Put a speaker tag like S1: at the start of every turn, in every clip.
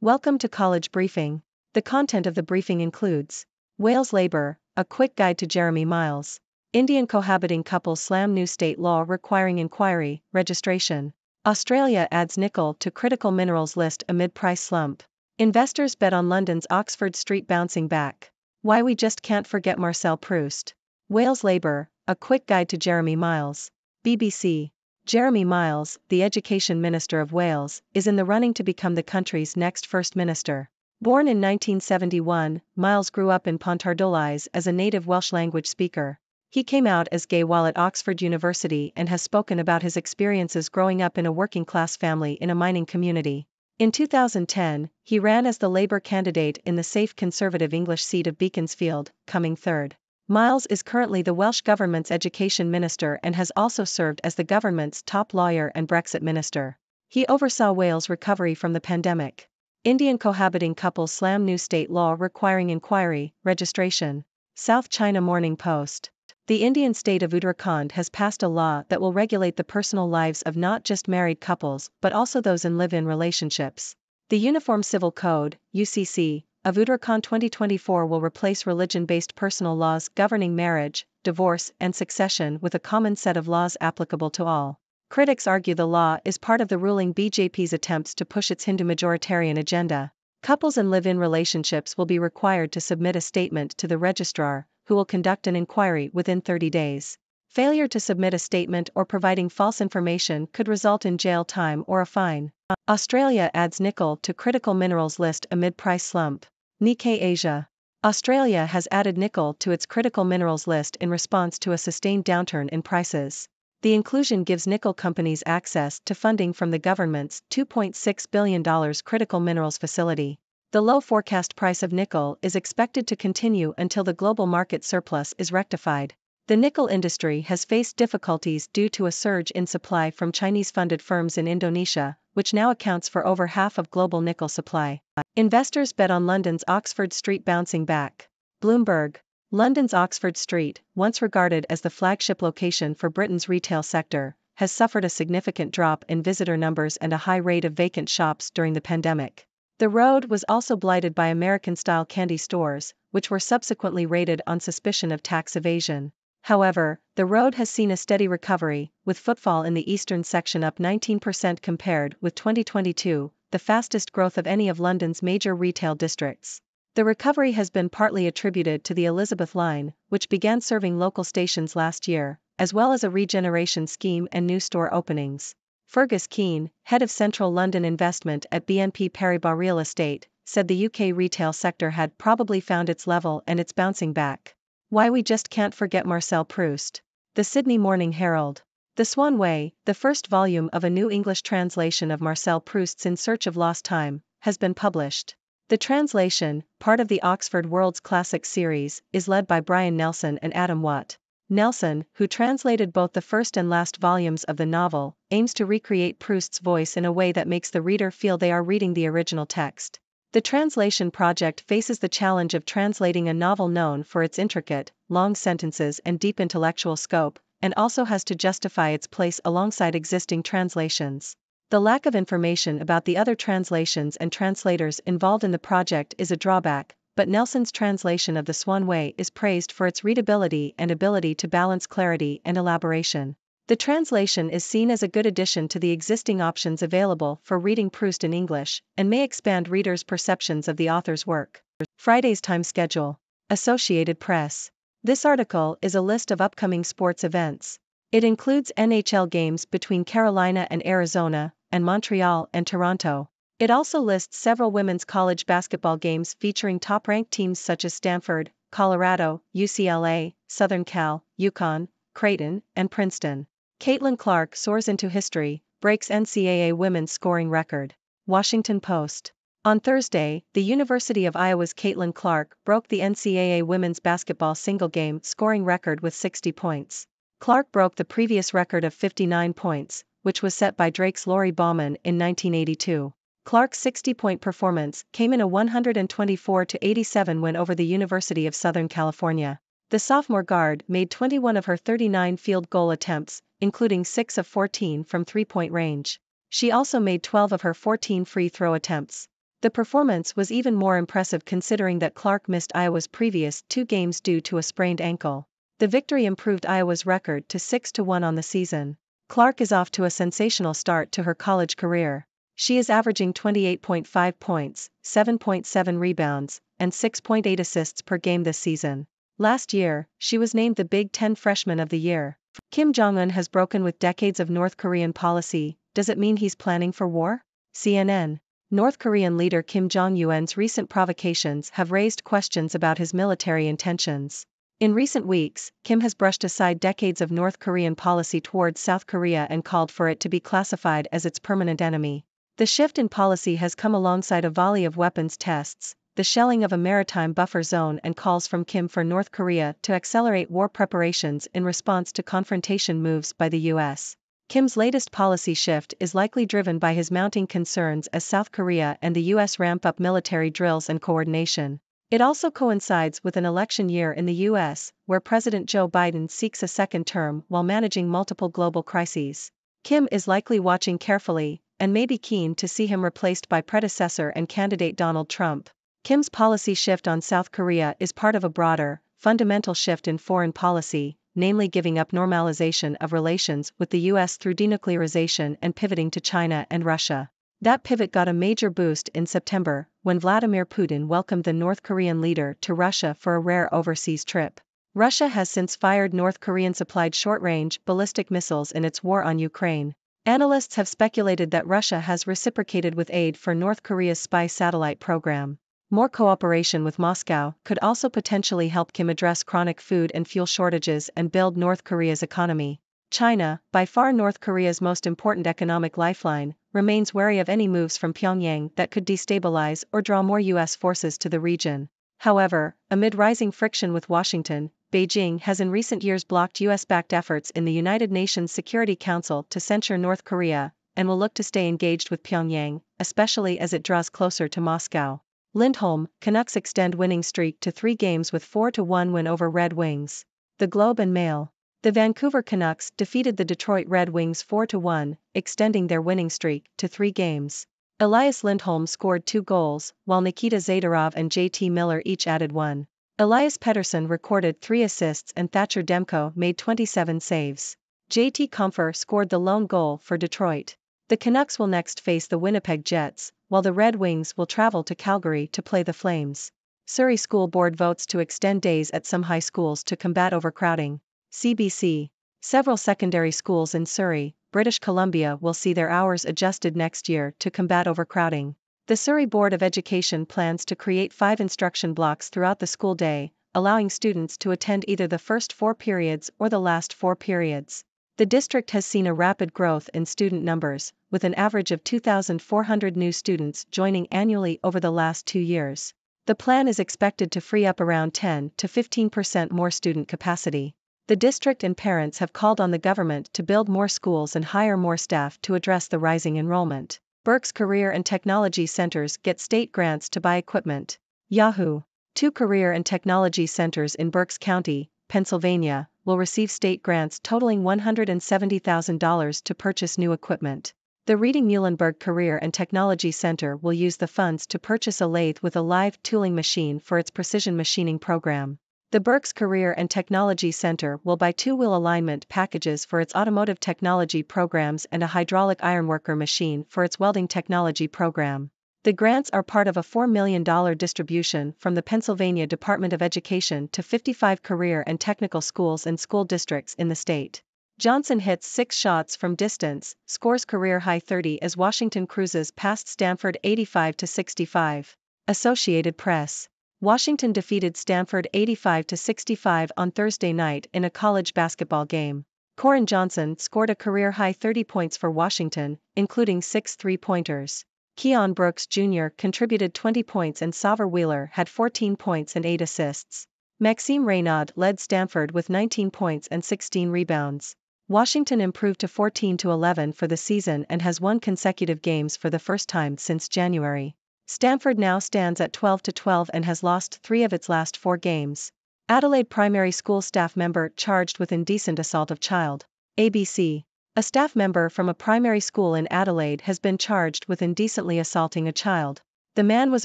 S1: Welcome to College Briefing. The content of the briefing includes Wales Labour, a quick guide to Jeremy Miles. Indian cohabiting couples slam new state law requiring inquiry, registration. Australia adds nickel to critical minerals list amid price slump. Investors bet on London's Oxford Street bouncing back. Why we just can't forget Marcel Proust. Wales Labour, a quick guide to Jeremy Miles. BBC. Jeremy Miles, the Education Minister of Wales, is in the running to become the country's next First Minister. Born in 1971, Miles grew up in Pontarddulais as a native Welsh language speaker. He came out as gay while at Oxford University and has spoken about his experiences growing up in a working-class family in a mining community. In 2010, he ran as the Labour candidate in the safe Conservative English seat of Beaconsfield, coming third. Miles is currently the Welsh Government's Education Minister and has also served as the government's top lawyer and Brexit minister. He oversaw Wales' recovery from the pandemic. Indian cohabiting couples slam new state law requiring inquiry, registration. South China Morning Post. The Indian state of Uttarakhand has passed a law that will regulate the personal lives of not just married couples but also those in live-in relationships. The Uniform Civil Code, UCC, of Uttarakhand 2024 will replace religion-based personal laws governing marriage, divorce, and succession with a common set of laws applicable to all. Critics argue the law is part of the ruling BJP's attempts to push its Hindu majoritarian agenda. Couples in live-in relationships will be required to submit a statement to the registrar, who will conduct an inquiry within 30 days. Failure to submit a statement or providing false information could result in jail time or a fine. Australia adds nickel to critical minerals list amid price slump. Nikkei Asia. Australia has added nickel to its critical minerals list in response to a sustained downturn in prices. The inclusion gives nickel companies access to funding from the government's $2.6 billion critical minerals facility. The low forecast price of nickel is expected to continue until the global market surplus is rectified. The nickel industry has faced difficulties due to a surge in supply from Chinese-funded firms in Indonesia, which now accounts for over half of global nickel supply. Investors bet on London's Oxford Street bouncing back. Bloomberg. London's Oxford Street, once regarded as the flagship location for Britain's retail sector, has suffered a significant drop in visitor numbers and a high rate of vacant shops during the pandemic. The road was also blighted by American-style candy stores, which were subsequently raided on suspicion of tax evasion. However, the road has seen a steady recovery, with footfall in the eastern section up 19% compared with 2022, the fastest growth of any of London's major retail districts. The recovery has been partly attributed to the Elizabeth Line, which began serving local stations last year, as well as a regeneration scheme and new store openings. Fergus Keane, head of Central London Investment at BNP Paribas Real Estate, said the UK retail sector had probably found its level and it's bouncing back. Why we just can't forget Marcel Proust. The Sydney Morning Herald. The Swan Way, the first volume of a new English translation of Marcel Proust's In Search of Lost Time, has been published. The translation, part of the Oxford World's Classics series, is led by Brian Nelson and Adam Watt. Nelson, who translated both the first and last volumes of the novel, aims to recreate Proust's voice in a way that makes the reader feel they are reading the original text. The translation project faces the challenge of translating a novel known for its intricate, long sentences and deep intellectual scope, and also has to justify its place alongside existing translations. The lack of information about the other translations and translators involved in the project is a drawback, but Nelson's translation of The Swan Way is praised for its readability and ability to balance clarity and elaboration. The translation is seen as a good addition to the existing options available for reading Proust in English, and may expand readers' perceptions of the author's work. Friday's time schedule. Associated Press. This article is a list of upcoming sports events. It includes NHL games between Carolina and Arizona, and Montreal and Toronto. It also lists several women's college basketball games featuring top-ranked teams such as Stanford, Colorado, UCLA, Southern Cal, UConn, Creighton, and Princeton. Caitlin Clark soars into history, breaks NCAA women's scoring record. Washington Post. On Thursday, the University of Iowa's Caitlin Clark broke the NCAA women's basketball single-game scoring record with 60 points. Clark broke the previous record of 59 points, which was set by Drake's Lori Bauman in 1982. Clark's 60-point performance came in a 124-87 win over the University of Southern California. The sophomore guard made 21 of her 39 field goal attempts, including 6 of 14 from three-point range. She also made 12 of her 14 free throw attempts. The performance was even more impressive considering that Clark missed Iowa's previous 2 games due to a sprained ankle. The victory improved Iowa's record to 6-1 on the season. Clark is off to a sensational start to her college career. She is averaging 28.5 points, 7.7 rebounds, and 6.8 assists per game this season. Last year, she was named the Big Ten Freshman of the Year. Kim Jong-un has broken with decades of North Korean policy. Does it mean he's planning for war? CNN. North Korean leader Kim Jong-un's recent provocations have raised questions about his military intentions. In recent weeks, Kim has brushed aside decades of North Korean policy towards South Korea and called for it to be classified as its permanent enemy. The shift in policy has come alongside a volley of weapons tests, the shelling of a maritime buffer zone, and calls from Kim for North Korea to accelerate war preparations in response to confrontation moves by the U.S. Kim's latest policy shift is likely driven by his mounting concerns as South Korea and the U.S. ramp up military drills and coordination. It also coincides with an election year in the U.S., where President Joe Biden seeks a second term while managing multiple global crises. Kim is likely watching carefully, and may be keen to see him replaced by predecessor and candidate Donald Trump. Kim's policy shift on South Korea is part of a broader, fundamental shift in foreign policy, namely giving up normalization of relations with the U.S. through denuclearization and pivoting to China and Russia. That pivot got a major boost in September, when Vladimir Putin welcomed the North Korean leader to Russia for a rare overseas trip. Russia has since fired North Korean-supplied short-range ballistic missiles in its war on Ukraine. Analysts have speculated that Russia has reciprocated with aid for North Korea's spy satellite program. More cooperation with Moscow could also potentially help Kim address chronic food and fuel shortages and build North Korea's economy. China, by far North Korea's most important economic lifeline, remains wary of any moves from Pyongyang that could destabilize or draw more U.S. forces to the region. However, amid rising friction with Washington, Beijing has in recent years blocked U.S.-backed efforts in the United Nations Security Council to censure North Korea, and will look to stay engaged with Pyongyang, especially as it draws closer to Moscow. Lindholm, Canucks extend winning streak to 3 games with 4-1 win over Red Wings. The Globe and Mail. The Vancouver Canucks defeated the Detroit Red Wings 4-1, extending their winning streak to 3 games. Elias Lindholm scored 2 goals, while Nikita Zadorov and JT Miller each added 1. Elias Pettersson recorded 3 assists and Thatcher Demko made 27 saves. JT Compher scored the lone goal for Detroit. The Canucks will next face the Winnipeg Jets, while the Red Wings will travel to Calgary to play the Flames. Surrey School Board votes to extend days at some high schools to combat overcrowding. CBC. Several secondary schools in Surrey, British Columbia will see their hours adjusted next year to combat overcrowding. The Surrey Board of Education plans to create 5 instruction blocks throughout the school day, allowing students to attend either the first 4 periods or the last 4 periods. The district has seen a rapid growth in student numbers, with an average of 2,400 new students joining annually over the last 2 years. The plan is expected to free up around 10 to 15% more student capacity. The district and parents have called on the government to build more schools and hire more staff to address the rising enrollment. Berks Career and Technology Centers get state grants to buy equipment. Yahoo! 2 career and technology centers in Berks County, Pennsylvania, will receive state grants totaling $170,000 to purchase new equipment. The Reading-Muhlenberg Career and Technology Center will use the funds to purchase a lathe with a live tooling machine for its precision machining program. The Berks Career and Technology Center will buy 2 wheel alignment packages for its automotive technology programs and a hydraulic ironworker machine for its welding technology program. The grants are part of a $4 million distribution from the Pennsylvania Department of Education to 55 career and technical schools and school districts in the state. Johnson hits 6 shots from distance, scores career-high 30 as Washington cruises past Stanford 85-65. Associated Press. Washington defeated Stanford 85-65 on Thursday night in a college basketball game. Corin Johnson scored a career-high 30 points for Washington, including 6 three-pointers. Keon Brooks Jr. contributed 20 points and Saver Wheeler had 14 points and 8 assists. Maxime Reynaud led Stanford with 19 points and 16 rebounds. Washington improved to 14-11 for the season and has won consecutive games for the first time since January. Stanford now stands at 12-12 and has lost 3 of its last 4 games. Adelaide primary school staff member charged with indecent assault of child. ABC. A staff member from a primary school in Adelaide has been charged with indecently assaulting a child. The man was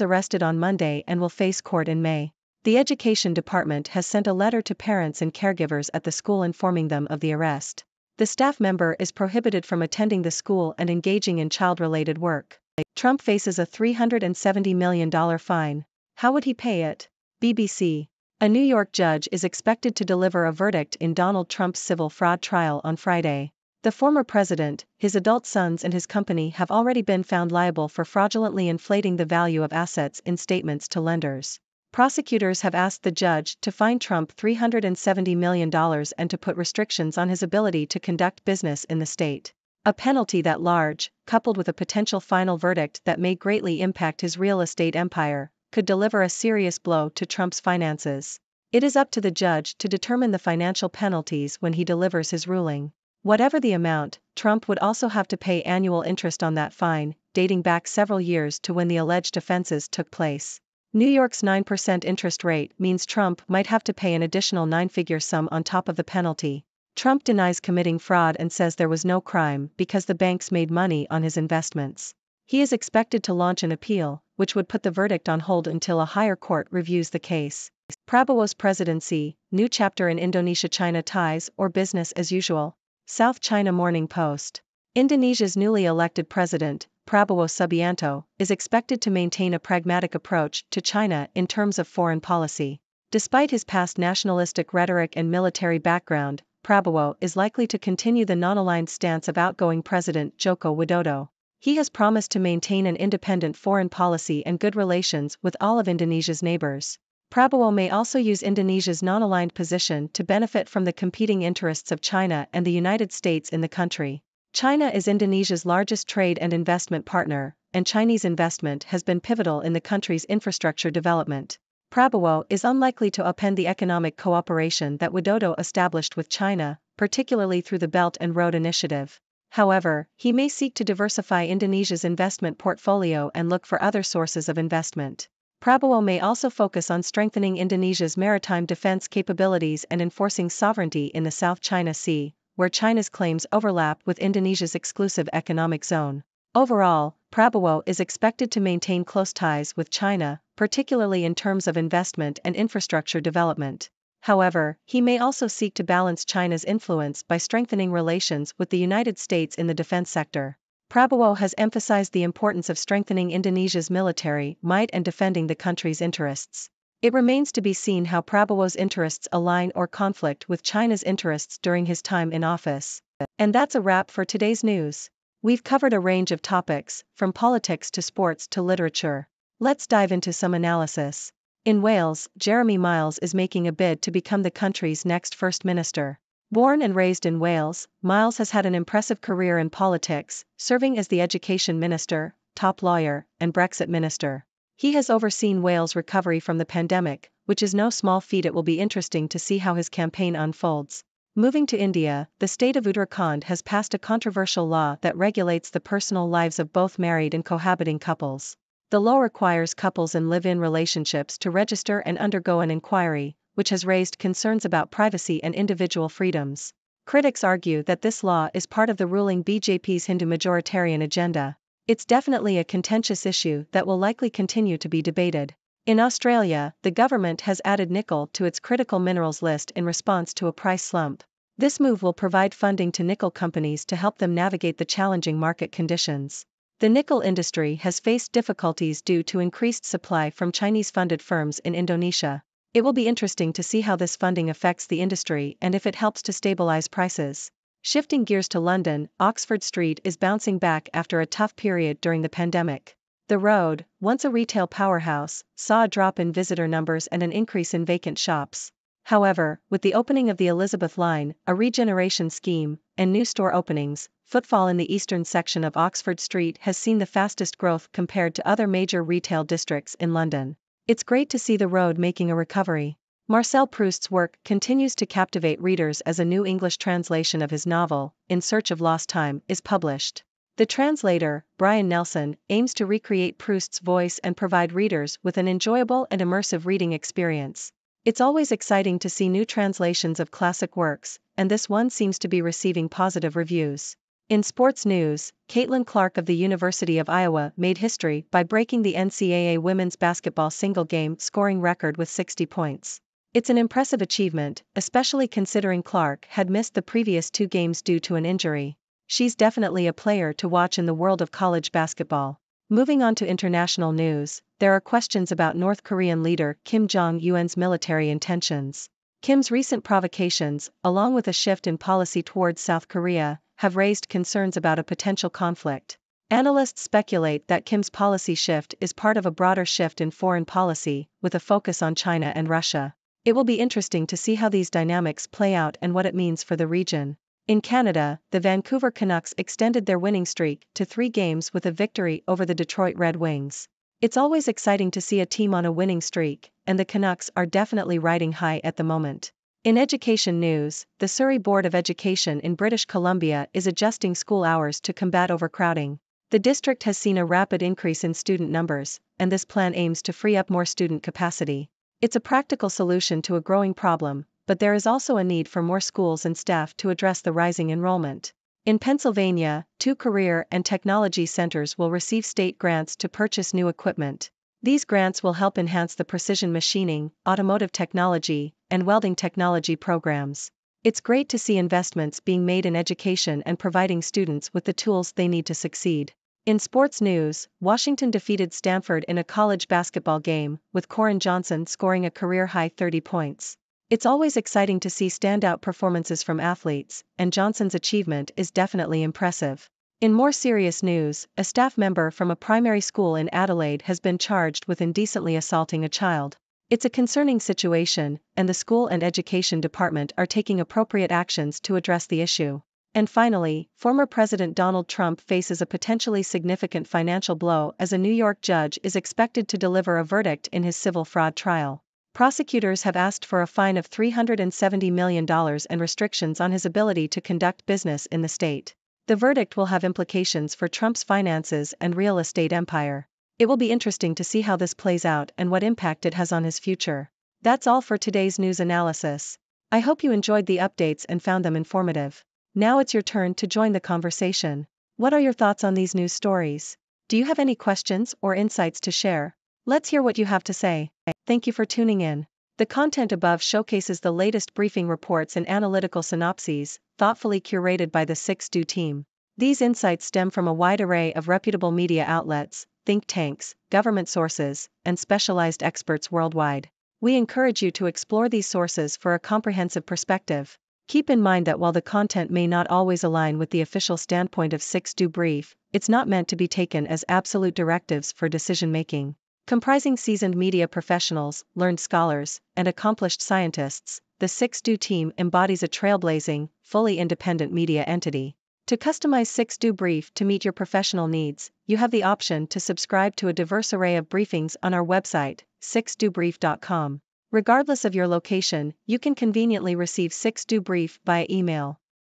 S1: arrested on Monday and will face court in May. The Education Department has sent a letter to parents and caregivers at the school informing them of the arrest. The staff member is prohibited from attending the school and engaging in child-related work. Trump faces a $370 million fine. How would he pay it? BBC. A New York judge is expected to deliver a verdict in Donald Trump's civil fraud trial on Friday. The former president, his adult sons and his company have already been found liable for fraudulently inflating the value of assets in statements to lenders. Prosecutors have asked the judge to fine Trump $370 million and to put restrictions on his ability to conduct business in the state. A penalty that large, coupled with a potential final verdict that may greatly impact his real estate empire, could deliver a serious blow to Trump's finances. It is up to the judge to determine the financial penalties when he delivers his ruling. Whatever the amount, Trump would also have to pay annual interest on that fine, dating back several years to when the alleged offenses took place. New York's 9% interest rate means Trump might have to pay an additional nine-figure sum on top of the penalty. Trump denies committing fraud and says there was no crime because the banks made money on his investments. He is expected to launch an appeal, which would put the verdict on hold until a higher court reviews the case. Prabowo's presidency, new chapter in Indonesia-China ties or business as usual? South China Morning Post. Indonesia's newly elected president, Prabowo Subianto, is expected to maintain a pragmatic approach to China in terms of foreign policy. Despite his past nationalistic rhetoric and military background, Prabowo is likely to continue the non-aligned stance of outgoing President Joko Widodo. He has promised to maintain an independent foreign policy and good relations with all of Indonesia's neighbors. Prabowo may also use Indonesia's non-aligned position to benefit from the competing interests of China and the United States in the country. China is Indonesia's largest trade and investment partner, and Chinese investment has been pivotal in the country's infrastructure development. Prabowo is unlikely to upend the economic cooperation that Widodo established with China, particularly through the Belt and Road Initiative. However, he may seek to diversify Indonesia's investment portfolio and look for other sources of investment. Prabowo may also focus on strengthening Indonesia's maritime defense capabilities and enforcing sovereignty in the South China Sea, where China's claims overlap with Indonesia's exclusive economic zone. Overall, Prabowo is expected to maintain close ties with China, particularly in terms of investment and infrastructure development. However, he may also seek to balance China's influence by strengthening relations with the United States in the defense sector. Prabowo has emphasized the importance of strengthening Indonesia's military might and defending the country's interests. It remains to be seen how Prabowo's interests align or conflict with China's interests during his time in office. And that's a wrap for today's news. We've covered a range of topics, from politics to sports to literature. Let's dive into some analysis. In Wales, Jeremy Miles is making a bid to become the country's next First Minister. Born and raised in Wales, Miles has had an impressive career in politics, serving as the Education Minister, top lawyer, and Brexit Minister. He has overseen Wales' recovery from the pandemic, which is no small feat. It will be interesting to see how his campaign unfolds. Moving to India, the state of Uttarakhand has passed a controversial law that regulates the personal lives of both married and cohabiting couples. The law requires couples in live-in relationships to register and undergo an inquiry, which has raised concerns about privacy and individual freedoms. Critics argue that this law is part of the ruling BJP's Hindu majoritarian agenda. It's definitely a contentious issue that will likely continue to be debated. In Australia, the government has added nickel to its critical minerals list in response to a price slump. This move will provide funding to nickel companies to help them navigate the challenging market conditions. The nickel industry has faced difficulties due to increased supply from Chinese-funded firms in Indonesia. It will be interesting to see how this funding affects the industry and if it helps to stabilize prices. Shifting gears to London, Oxford Street is bouncing back after a tough period during the pandemic. The Road, once a retail powerhouse, saw a drop in visitor numbers and an increase in vacant shops. However, with the opening of the Elizabeth Line, a regeneration scheme, and new store openings, footfall in the eastern section of Oxford Street has seen the fastest growth compared to other major retail districts in London. It's great to see the Road making a recovery. Marcel Proust's work continues to captivate readers as a new English translation of his novel, In Search of Lost Time, is published. The translator, Brian Nelson, aims to recreate Proust's voice and provide readers with an enjoyable and immersive reading experience. It's always exciting to see new translations of classic works, and this one seems to be receiving positive reviews. In sports news, Caitlin Clark of the University of Iowa made history by breaking the NCAA women's basketball single-game scoring record with 60 points. It's an impressive achievement, especially considering Clark had missed the previous 2 games due to an injury. She's definitely a player to watch in the world of college basketball. Moving on to international news, there are questions about North Korean leader Kim Jong-un's military intentions. Kim's recent provocations, along with a shift in policy towards South Korea, have raised concerns about a potential conflict. Analysts speculate that Kim's policy shift is part of a broader shift in foreign policy, with a focus on China and Russia. It will be interesting to see how these dynamics play out and what it means for the region. In Canada, the Vancouver Canucks extended their winning streak to 3 games with a victory over the Detroit Red Wings. It's always exciting to see a team on a winning streak, and the Canucks are definitely riding high at the moment. In education news, the Surrey Board of Education in British Columbia is adjusting school hours to combat overcrowding. The district has seen a rapid increase in student numbers, and this plan aims to free up more student capacity. It's a practical solution to a growing problem, but there is also a need for more schools and staff to address the rising enrollment. In Pennsylvania, 2 career and technology centers will receive state grants to purchase new equipment. These grants will help enhance the precision machining, automotive technology, and welding technology programs. It's great to see investments being made in education and providing students with the tools they need to succeed. In sports news, Washington defeated Stanford in a college basketball game, with Corin Johnson scoring a career-high 30 points. It's always exciting to see standout performances from athletes, and Johnson's achievement is definitely impressive. In more serious news, a staff member from a primary school in Adelaide has been charged with indecently assaulting a child. It's a concerning situation, and the school and education department are taking appropriate actions to address the issue. And finally, former President Donald Trump faces a potentially significant financial blow as a New York judge is expected to deliver a verdict in his civil fraud trial. Prosecutors have asked for a fine of $370 million and restrictions on his ability to conduct business in the state. The verdict will have implications for Trump's finances and real estate empire. It will be interesting to see how this plays out and what impact it has on his future. That's all for today's news analysis. I hope you enjoyed the updates and found them informative. Now it's your turn to join the conversation. What are your thoughts on these news stories? Do you have any questions or insights to share? Let's hear what you have to say. Thank you for tuning in. The content above showcases the latest briefing reports and analytical synopses, thoughtfully curated by the 6Do team. These insights stem from a wide array of reputable media outlets, think tanks, government sources, and specialized experts worldwide. We encourage you to explore these sources for a comprehensive perspective. Keep in mind that while the content may not always align with the official standpoint of 6Do Brief, it's not meant to be taken as absolute directives for decision-making. Comprising seasoned media professionals, learned scholars, and accomplished scientists, the 6Do team embodies a trailblazing, fully independent media entity. To customize 6Do Brief to meet your professional needs, you have the option to subscribe to a diverse array of briefings on our website, 6dobrief.com. Regardless of your location, you can conveniently receive 6Do Brief via email.